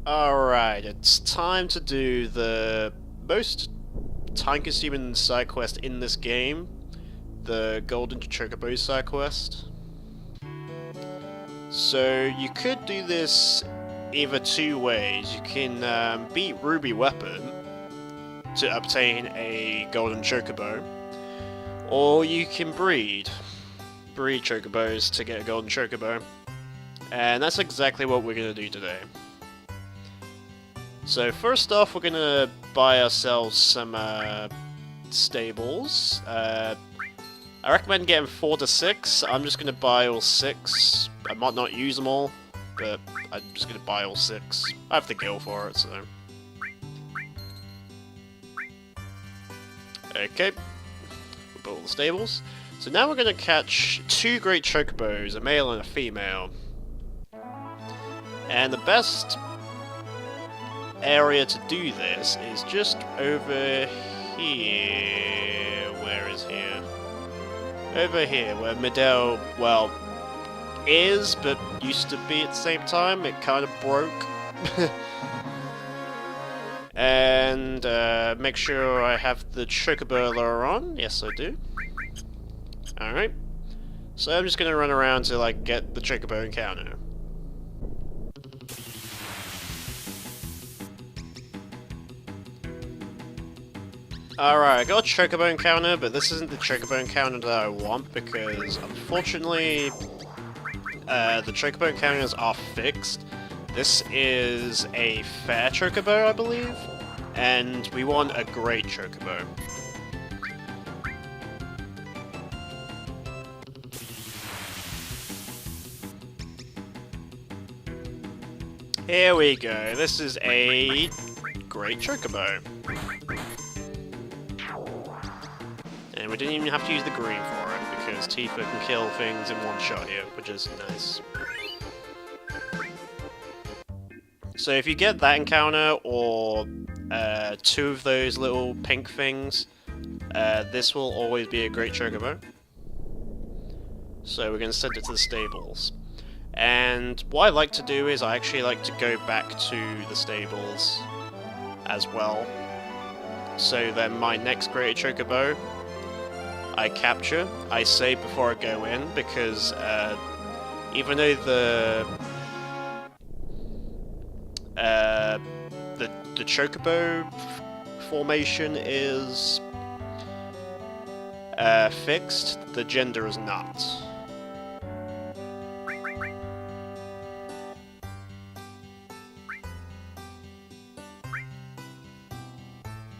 Alright, it's time to do the most time-consuming side quest in this game, the Golden Chocobo Sidequest. So you could do this either two ways. You can beat Ruby Weapon to obtain a Golden Chocobo, or you can breed Chocobos to get a Golden Chocobo. And that's exactly what we're going to do today. So first off, we're gonna buy ourselves some stables. I recommend getting 4 to 6. I'm just gonna buy all 6. I might not use them all, but I'm just gonna buy all 6. I have the gil for it, so. Okay, we built all the stables. So now we're gonna catch 2 great chocobos, a male and a female. And the best area to do this is just over here. Where is here? Over here, where Medell, well, is, but used to be at the same time. It kind of broke. And make sure I have the Chocobo lure on. Yes, I do. Alright. So I'm just gonna run around till I get the Chocobo encounter. Alright, I got a Chocobo encounter, but this isn't the Chocobo encounter that I want, because unfortunately, the Chocobo encounters are fixed. This is a fair Chocobo, I believe, and we want a great Chocobo. Here we go, this is a great Chocobo. And we didn't even have to use the green for it, because Tifa can kill things in one shot here, which is nice. So if you get that encounter, or 2 of those little pink things, this will always be a great Chocobo. So we're going to send it to the stables. And what I like to do is I actually like to go back to the stables as well. So then my next great Chocobo I capture, I save before I go in, because even though the Chocobo formation is fixed, the gender is not.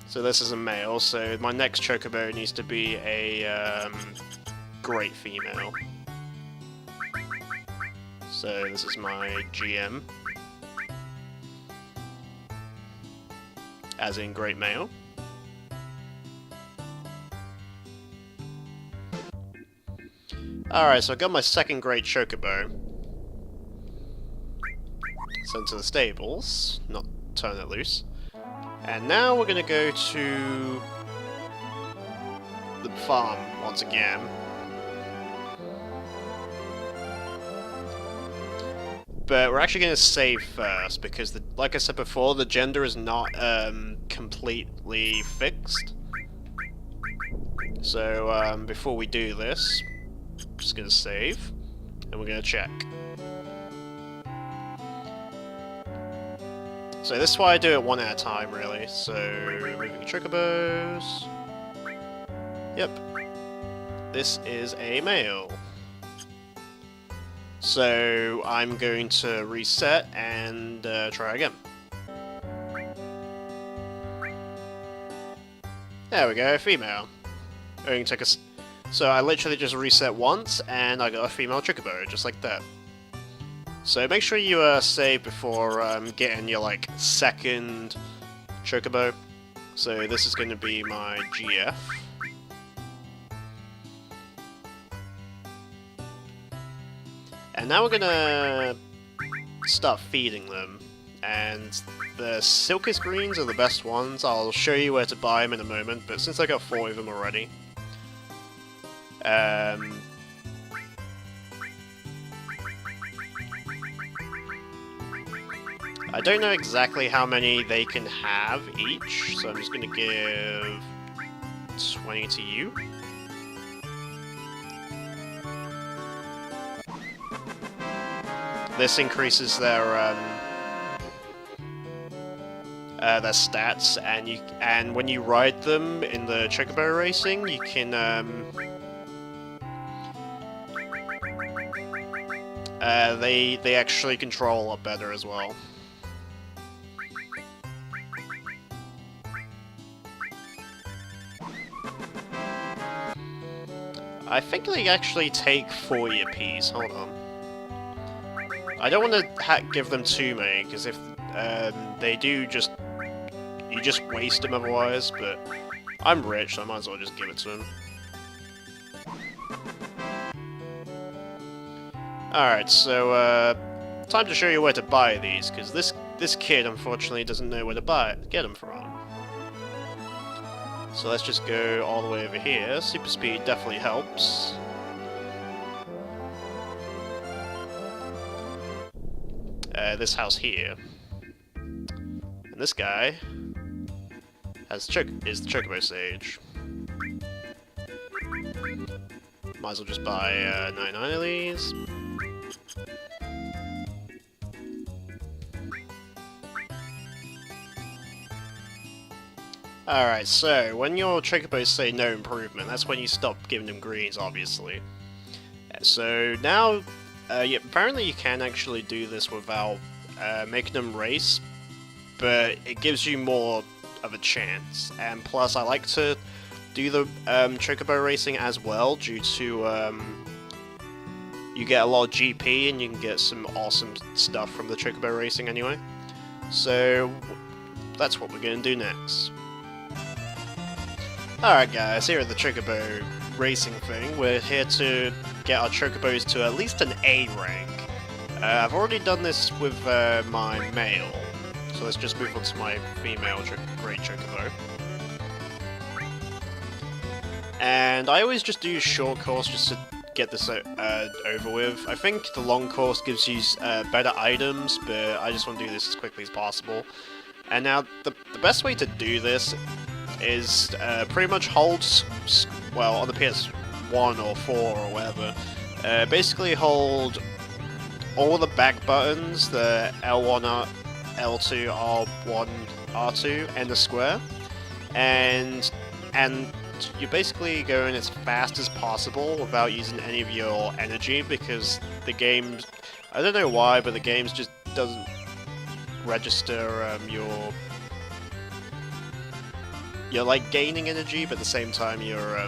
So this is a male, so my next Chocobo needs to be a great female. So this is my GM. As in great male. Alright, so I got my second great Chocobo. Sent to the stables, not turn it loose. And now we're gonna go to the farm once again. But we're actually gonna save first, because like I said before, the gender is not completely fixed. So before we do this, I'm just gonna save, and we're gonna check. So this is why I do it one at a time, really. So, removing Chocobos. Yep. This is a male. So, I'm going to reset and try again. There we go, female. So I literally just reset once, and I got a female Chocobo, just like that. So make sure you save before getting your second Chocobo. So this is going to be my GF. And now we're going to start feeding them. And the Silkest Greens are the best ones. I'll show you where to buy them in a moment, but since I got 4 of them already, I don't know exactly how many they can have each, so I'm just gonna give 20 to you. This increases their stats, and when you ride them in the Chocobo racing, you can they actually control a lot better as well. I think they actually take 40 apiece. Hold on. I don't want to give them too many, because if they do, you just waste them otherwise. But I'm rich, so I might as well just give it to them. Alright, so time to show you where to buy these, because this kid unfortunately doesn't know where to get them from. So let's just go all the way over here. Super speed definitely helps. This house here. And this guy is the Chocobo Sage. Might as well just buy 99 of these. Alright, so when your Chocobos say no improvement, that's when you stop giving them greens, obviously. So now, yeah, apparently you can actually do this without making them race, but it gives you more of a chance. And plus, I like to do the Chocobo racing as well, due to you get a lot of GP and you can get some awesome stuff from the Chocobo racing anyway. So that's what we're going to do next. Alright guys, here at the Chocobo racing thing, we're here to get our Chocobos to at least an A rank. I've already done this with my male, so let's just move on to my female great Chocobo. And I always just do short course just to get this over with. I think the long course gives you better items, but I just want to do this as quickly as possible. And now, the best way to do this is pretty much hold, well, on the PS1 or 4 or whatever, basically hold all the back buttons, the L1, L2, R1, R2, and the square, and you're basically going as fast as possible without using any of your energy, because the game, I don't know why, but the game just doesn't register you're like gaining energy, but at the same time you're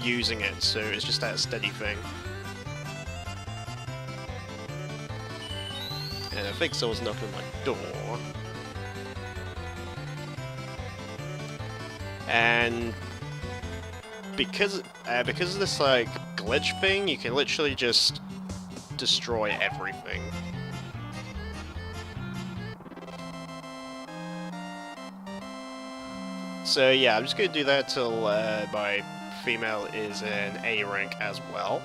using it, so it's just that steady thing. And I think someone's knocking on my door. And because of this like glitch thing, you can literally just destroy everything. So yeah, I'm just gonna do that till my female is in A rank as well,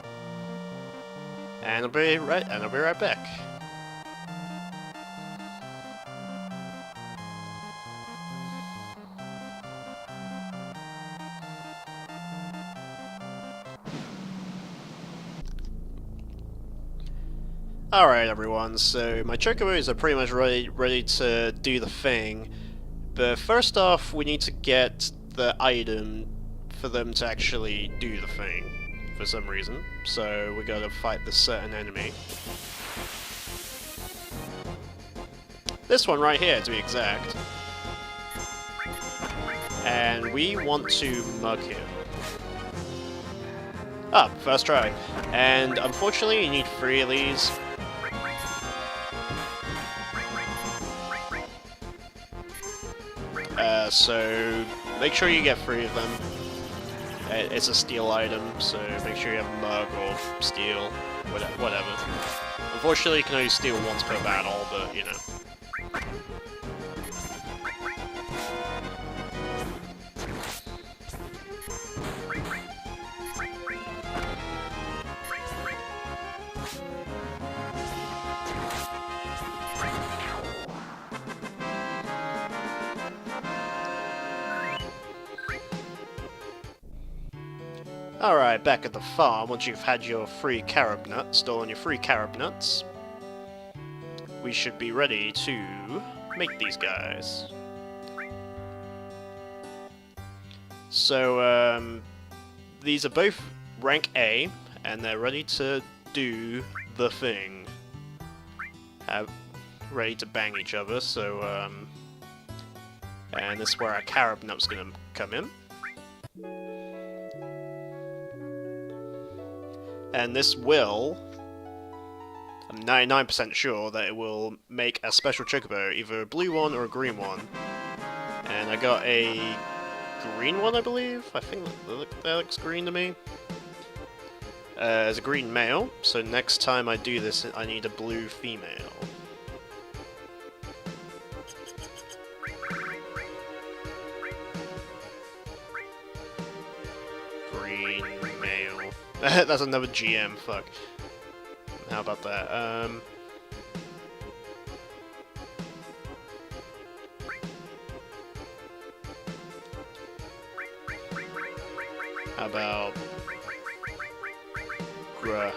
and I'll be right back. Alright everyone, so my Chocobos are pretty much ready to do the thing. But first off, we need to get the item for them to actually do the thing, for some reason. So we gotta fight this certain enemy. This one right here, to be exact. And we want to mug him. Ah, first try. And unfortunately you need 3 of these. So make sure you get 3 of them. It's a steel item, so make sure you have a mug or steel, whatever. Unfortunately, you can only steal once per battle, but you know. Alright, back at the farm, once you've had your free carob nuts, stolen your free carob nuts, we should be ready to make these guys. So, these are both rank A, and they're ready to do the thing. Ready to bang each other, so, and this is where our carob nut's gonna come in. And this will, I'm 99% sure that it will make a special chocobo, either a blue one or a green one. And I got a green one, I believe? I think that looks green to me. As a green male, so next time I do this, I need a blue female. Green male. That's another GM, fuck. How about that? How about... Bruh.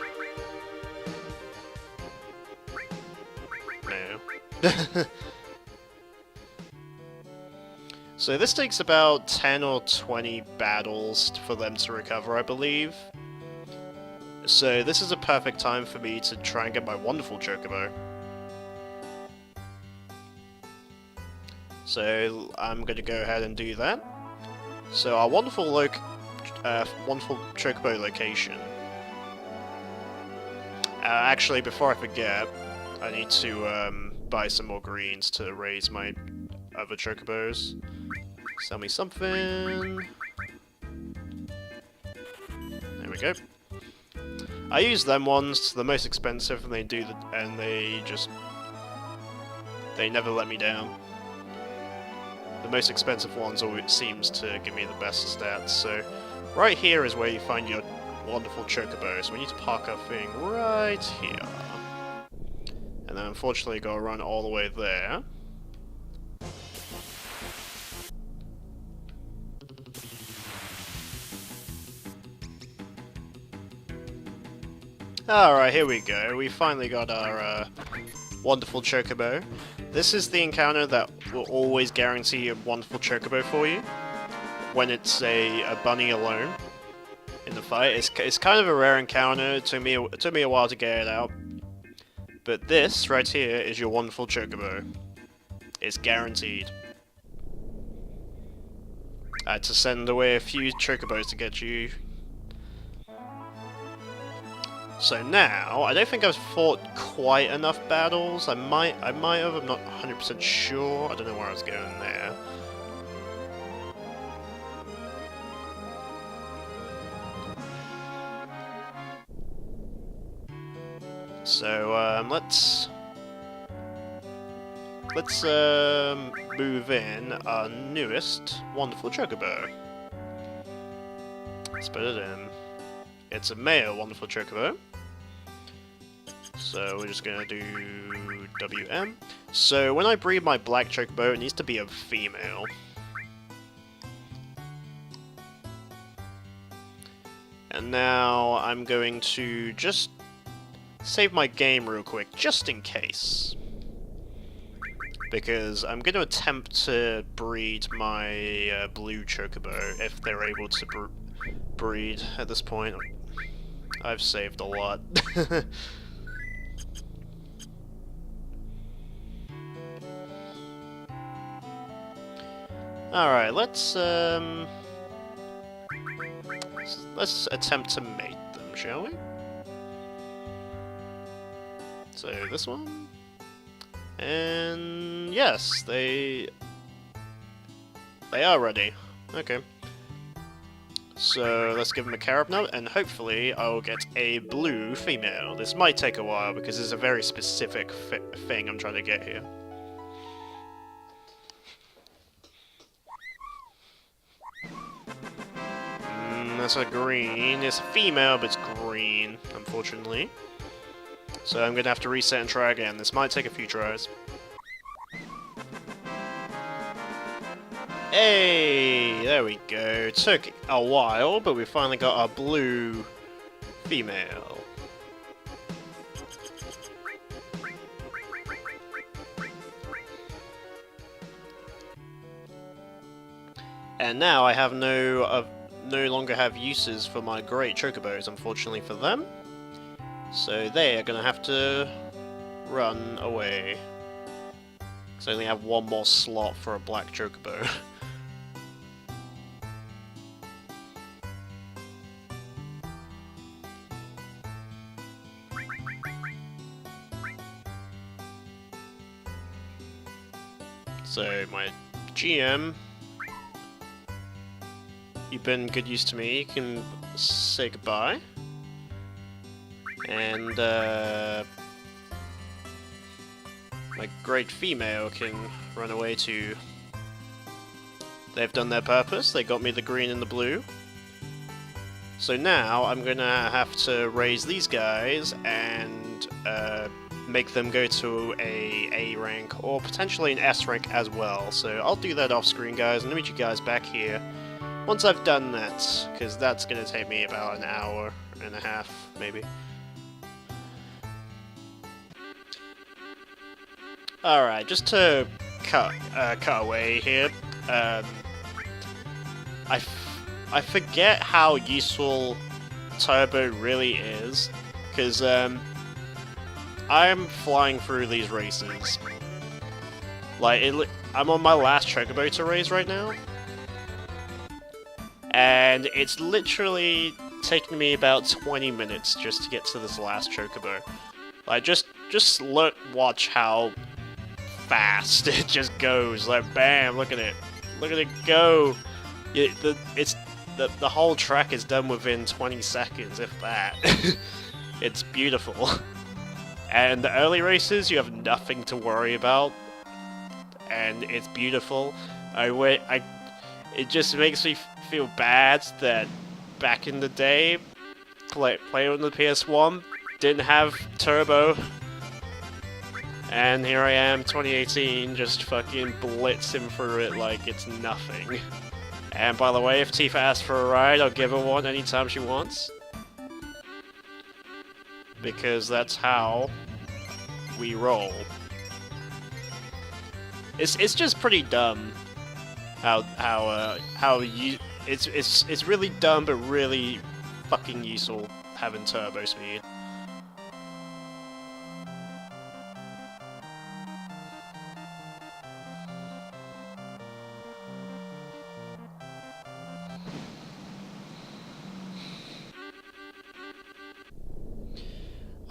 No. So this takes about 10 or 20 battles for them to recover, I believe. So this is a perfect time for me to try and get my wonderful chocobo. So I'm going to go ahead and do that. So our wonderful chocobo location. Actually, before I forget, I need to buy some more greens to raise my other chocobos. Sell me something. There we go. I use them ones, the most expensive, and they never let me down. The most expensive ones always seems to give me the best stats. So right here is where you find your wonderful chocobos. So we need to park our thing right here. And then unfortunately gotta run all the way there. Alright, here we go. We finally got our wonderful chocobo. This is the encounter that will always guarantee a wonderful chocobo for you. When it's a bunny alone in the fight. It's kind of a rare encounter. It took me a while to get it out. But this right here is your wonderful chocobo. It's guaranteed. I had to send away a few chocobos to get you. So now, I don't think I've fought quite enough battles. I might have, I'm not 100% sure. I don't know where I was going there. So, let's move in our newest wonderful chocobo. Let's put it in. It's a male wonderful chocobo. So we're just gonna do WM. So when I breed my black chocobo, it needs to be a female. And now I'm going to just save my game real quick, just in case. Because I'm going to attempt to breed my blue chocobo if they're able to breed at this point. I've saved a lot. Alright, let's attempt to mate them, shall we? So this one, and yes, they are ready. Okay. So let's give them a carob nut, and hopefully I will get a blue female. This might take a while because it's a very specific thing I'm trying to get here. That's a green. It's a female, but it's green, unfortunately. So I'm gonna have to reset and try again. This might take a few tries. Hey, there we go. Took a while, but we finally got our blue female. And now I have no longer have uses for my great chocobos, unfortunately for them. So they are gonna have to run away. Because I only have one more slot for a black chocobo. So my GM, you've been good use to me. You can say goodbye. And my great female can run away too. They've done their purpose. They got me the green and the blue. So now I'm gonna have to raise these guys and make them go to a rank, or potentially an S rank as well. So I'll do that off screen, guys, and I'll meet you guys back here once I've done that, because that's gonna take me about an hour and a half, maybe. Alright, just to cut away here, I forget how useful Turbo really is, because I'm flying through these races. Like, I'm on my last Chocobo to raise right now, and it's literally taking me about 20 minutes just to get to this last Chocobo. Like, just watch how fast it just goes. Like, bam, look at it go. The whole track is done within 20 seconds, if that. It's beautiful. And the early races, you have nothing to worry about, and it's beautiful. It just makes me feel bad that back in the day, playing on the PS1, didn't have turbo. And here I am, 2018, just fucking blitzing through it like it's nothing. And by the way, if Tifa asks for a ride, I'll give her one anytime she wants. Because that's how we roll. It's just pretty dumb it's really dumb but really fucking useful having turbo speed.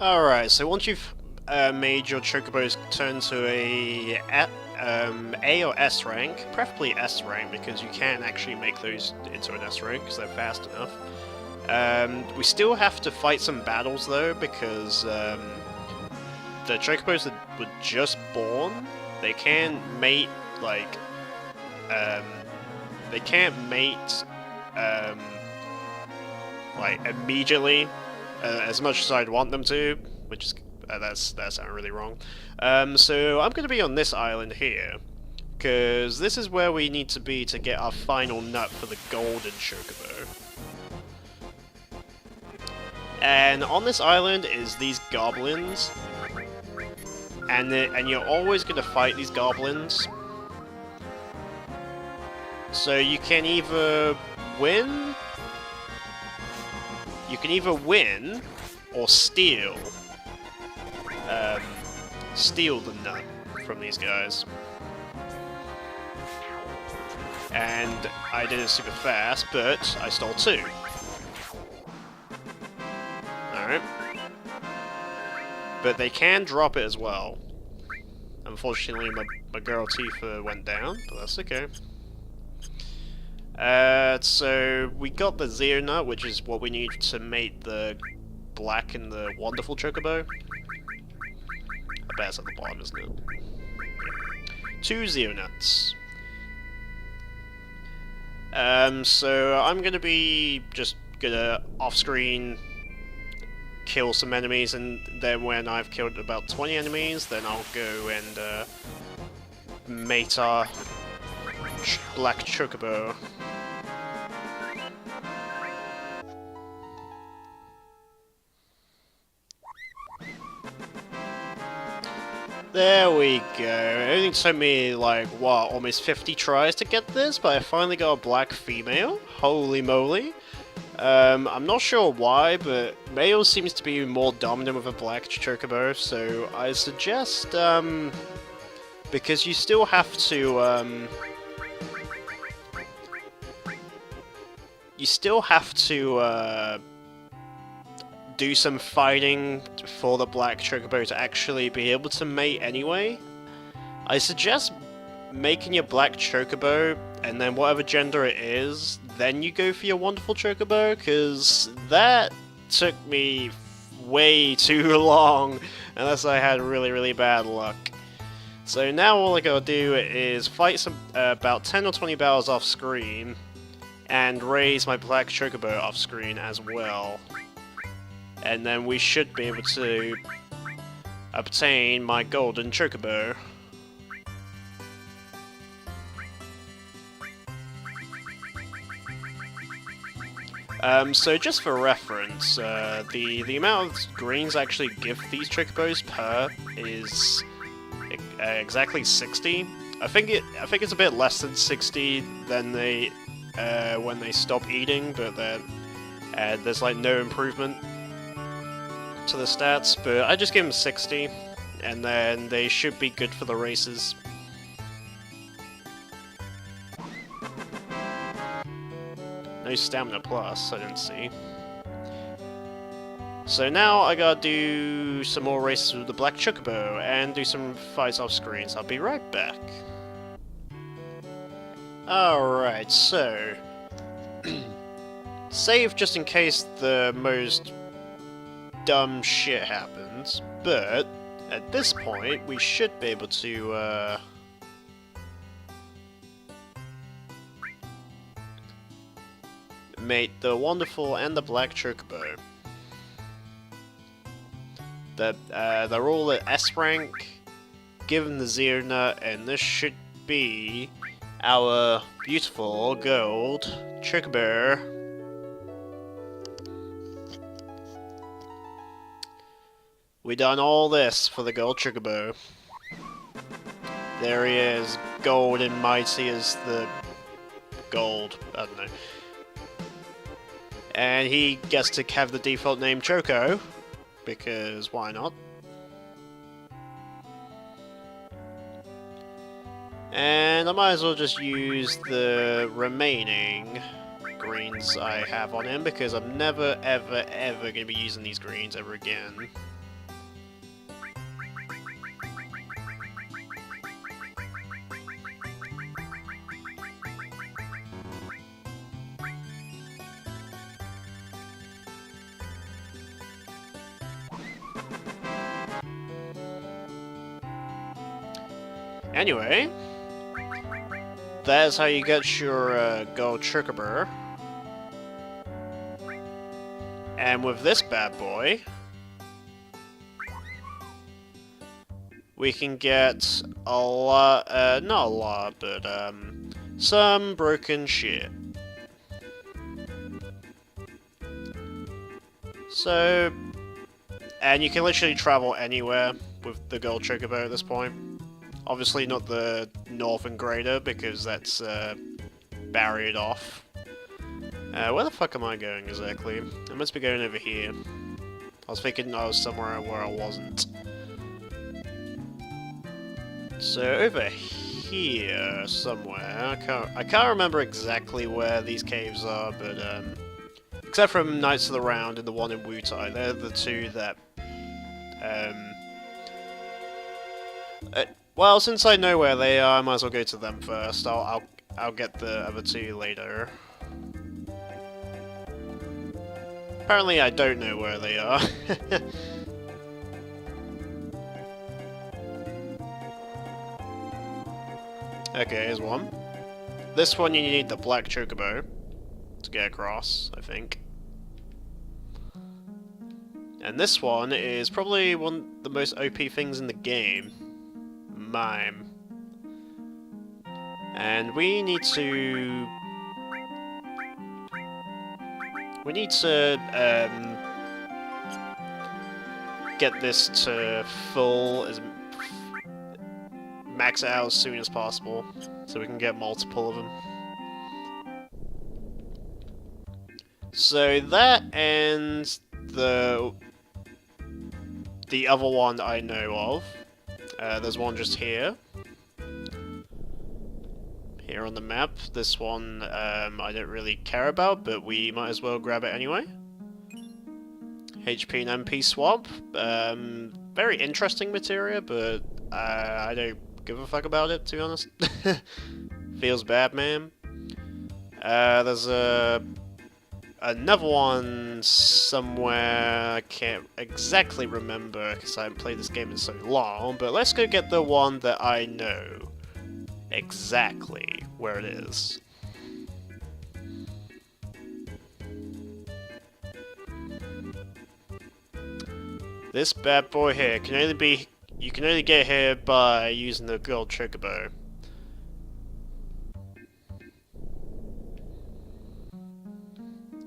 Alright, so once you've made your chocobos turn to a or S rank, preferably S rank, because you can actually make those into an S rank because they're fast enough. We still have to fight some battles though, because the chocobos that were just born, they can't mate like immediately. As much as I'd want them to, which is that sounded really wrong. So I'm going to be on this island here, because this is where we need to be to get our final nut for the golden chocobo. And on this island is these goblins, and you're always going to fight these goblins. So you can either win. You can either win or steal the nut from these guys. And I did it super fast, but I stole 2. Alright. But they can drop it as well. Unfortunately, my girl Tifa went down, but that's okay. So we got the Zero Nut, which is what we need to mate the black and the wonderful chocobo. I bet it's at the bottom, isn't it? 2 Zero Nuts. So I'm gonna be just gonna off-screen kill some enemies, and then when I've killed about 20 enemies, then I'll go and mate our black chocobo. There we go. It only took me, like, what, almost 50 tries to get this, but I finally got a black female. Holy moly. I'm not sure why, but male seems to be more dominant with a black chocobo, so I suggest, because you still have to, do some fighting for the black chocobo to actually be able to mate anyway. I suggest making your black chocobo, and then whatever gender it is, then you go for your wonderful chocobo, because that took me way too long, unless I had really bad luck. So now all I gotta do is fight some about 10 or 20 battles off screen, and raise my black chocobo off screen as well. And then we should be able to obtain my golden chocobo. So just for reference, the amount of greens I actually give these chocobos per is exactly 60. I think it's a bit less than 60 than they when they stop eating, but then there's like no improvement to the stats. But I just give them 60, and then they should be good for the races. No stamina plus, I didn't see. So now I gotta do some more races with the black chocobo and do some fights off screen, so I'll be right back. Alright, so save just in case the most dumb shit happens, but at this point we should be able to mate the wonderful and the black chocobo. They're all at S rank, given the zero nut, and this should be our beautiful gold chocobo. We done all this for the gold chocobo. There he is, gold and mighty as the gold. I don't know. And he gets to have the default name Choco, because why not? And I might as well just use the remaining greens I have on him, because I'm never ever going to be using these greens ever again. Anyway, that's how you get your gold chocobo. And with this bad boy, we can get a lot, not a lot, but some broken shit. So, and you can literally travel anywhere with the gold chocobo at this point. Obviously not the northern greater, because that's barriered off. Where the fuck am I going exactly? I must be going over here. I was thinking I was somewhere where I wasn't. So over here somewhere, I can't remember exactly where these caves are, but except from Knights of the Round and the one in Wutai, they're the two that well, since I know where they are, I might as well go to them first. I'll get the other two later. Apparently I don't know where they are. Okay, here's one. This one you need the black chocobo to get across, I think. And this one is probably one of the most OP things in the game. Mime. And we need to... get this to full, max it out as soon as possible, so we can get multiple of them. So that ends the other one I know of. There's one just here. Here on the map. This one I don't really care about, but we might as well grab it anyway. HP and MP swap. Very interesting materia, but I don't give a fuck about it, to be honest. Feels bad, man. There's another one somewhere. I can't exactly remember because I haven't played this game in so long, but let's go get the one that I know exactly where it is. This bad boy here can only be... You can only get here by using the gold Chocobo.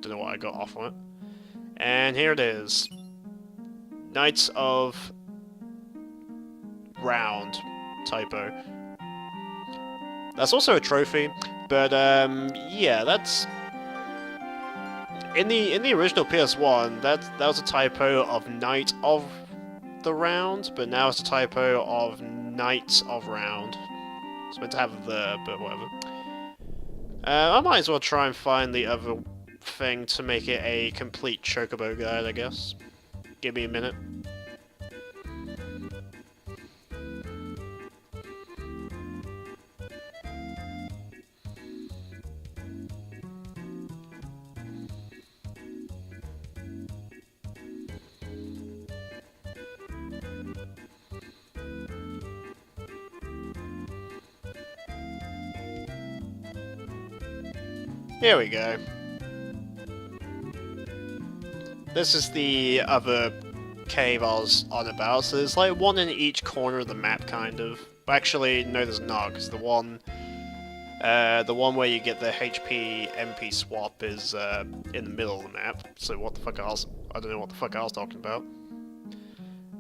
Don't know why I got off on it. And here it is. Knights of Round. Typo. That's also a trophy, but yeah, that's... In the original PS1, that was a typo of Knight of the Round, but now it's a typo of Knights of Round. It's meant to have the, but whatever. I might as well try and find the other thing to make it a complete Chocobo guide, I guess. Give me a minute. Here we go. This is the other cave I was on about, so there's like one in each corner of the map, kind of. Actually, no there's not, because the one where you get the HP MP swap is in the middle of the map, so what the fuck else? I don't know what the fuck I was talking about.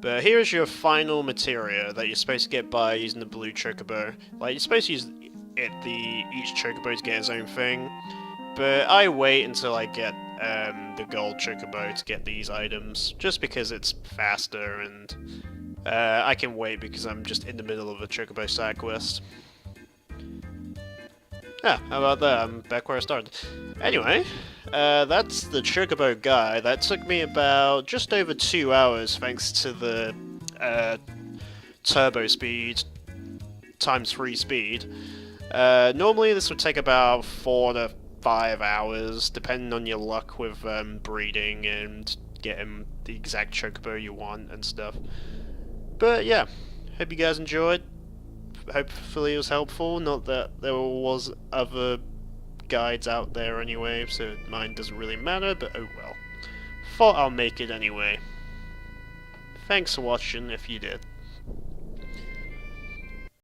But here's your final materia that you're supposed to get by using the blue Chocobo. Like, you're supposed to use each Chocobo to get its own thing. But I wait until I get the gold Chocobo to get these items, just because it's faster, and I can wait because I'm just in the middle of a Chocobo Sidequest. Yeah, how about that? I'm back where I started. Anyway, that's the Chocobo guide. That took me about just over 2 hours, thanks to the turbo speed times 3 speed. Normally this would take about 4 to 5 hours, depending on your luck with breeding and getting the exact Chocobo you want and stuff. But yeah, hope you guys enjoyed. Hopefully it was helpful, not that there was other guides out there anyway, so mine doesn't really matter, but oh well. Thought I'll make it anyway. Thanks for watching if you did.